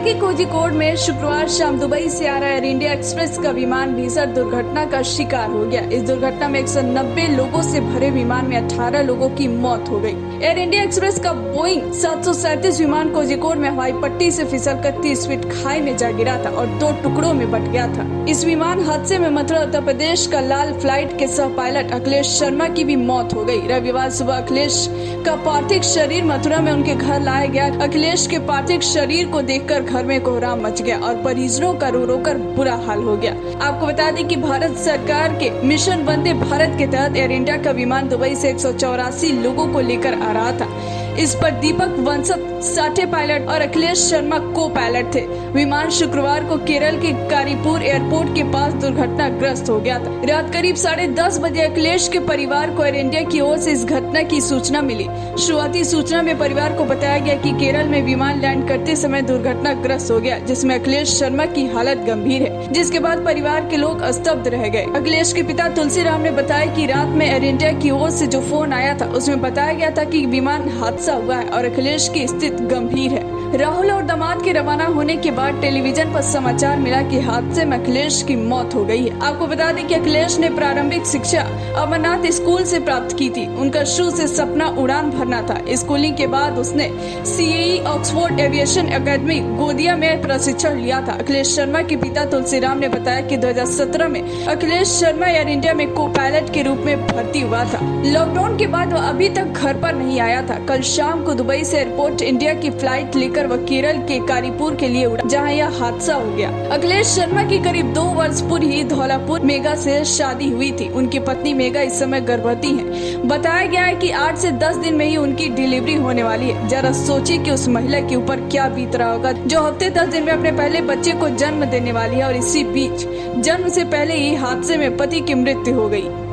के कोझिकोड में शुक्रवार शाम दुबई से आ रहा एयर इंडिया एक्सप्रेस का विमान भीषण दुर्घटना का शिकार हो गया। इस दुर्घटना में 190 लोगों से भरे विमान में 18 लोगों की मौत हो गई। एयर इंडिया एक्सप्रेस का बोइंग 737 विमान कोझिकोड में हवाई पट्टी से फिसलकर 30 फीट खाई में जा गिरा था और 2 टुकड़ों में बट गया था। इस विमान हादसे में मथुरा उत्तर प्रदेश का लाल फ्लाइट के सह पायलट अखिलेश शर्मा की भी मौत हो गई। रविवार सुबह अखिलेश का पार्थिव शरीर मथुरा में उनके घर लाया गया। अखिलेश के पार्थिव शरीर को देखकर घर में कोहराम मच गया और परिजनों का रो रो कर बुरा हाल हो गया। आपको बता दें कि भारत सरकार के मिशन वंदे भारत के तहत एयर इंडिया का विमान दुबई से 184 लोगों को लेकर आ रहा था। इस पर दीपक वंसत साठे पायलट और अखिलेश शर्मा को पायलट थे। विमान शुक्रवार को केरल के कारीपुर एयरपोर्ट के पास दुर्घटनाग्रस्त हो गया था। रात करीब 10:30 बजे अखिलेश के परिवार को एयर इंडिया की ओर से इस घटना की सूचना मिली। शुरुआती सूचना में परिवार को बताया गया कि केरल में विमान लैंड करते समय दुर्घटनाग्रस्त हो गया, जिसमें अखिलेश शर्मा की हालत गंभीर है, जिसके बाद परिवार के लोग स्तब्ध रह गए। अखिलेश के पिता तुलसीराम ने बताया कि रात में एयर इंडिया की ओर से जो फोन आया था उसमें बताया गया था कि विमान हादसा हुआ है और अखिलेश की स्थिति गंभीर है। राहुल और दामाद के रवाना होने के बाद टेलीविजन पर समाचार मिला कि हादसे में अखिलेश की मौत हो गई है। आपको बता दें कि अखिलेश ने प्रारंभिक शिक्षा अमरनाथ स्कूल से प्राप्त की थी। उनका शुरू से सपना उड़ान भरना था। स्कूलिंग के बाद उसने CAE ऑक्सफोर्ड एविएशन एकेडमी गोदिया में प्रशिक्षण लिया था। अखिलेश शर्मा के पिता तुलसीराम ने बताया कि 2017 में अखिलेश शर्मा एयर इंडिया में को पायलट के रूप में भर्ती हुआ था। लॉकडाउन के बाद वह अभी तक घर पर नहीं आया था। कल शाम को दुबई से एयरपोर्ट इंडिया की फ्लाइट लेकर वह केरल के कारीपुर के लिए उड़ा, जहां यह हादसा हो गया। अखिलेश शर्मा की करीब 2 वर्ष पूर्व ही धौलापुर मेगा से शादी हुई थी। उनकी पत्नी मेगा इस समय गर्भवती है। बताया गया है कि 8 से 10 दिन में ही उनकी डिलीवरी होने वाली है। जरा सोचिए कि उस महिला के ऊपर क्या बीत रहा होगा जो हफ्ते 10 दिन में अपने पहले बच्चे को जन्म देने वाली है और इसी बीच जन्म से पहले ही हादसे में पति की मृत्यु हो गई।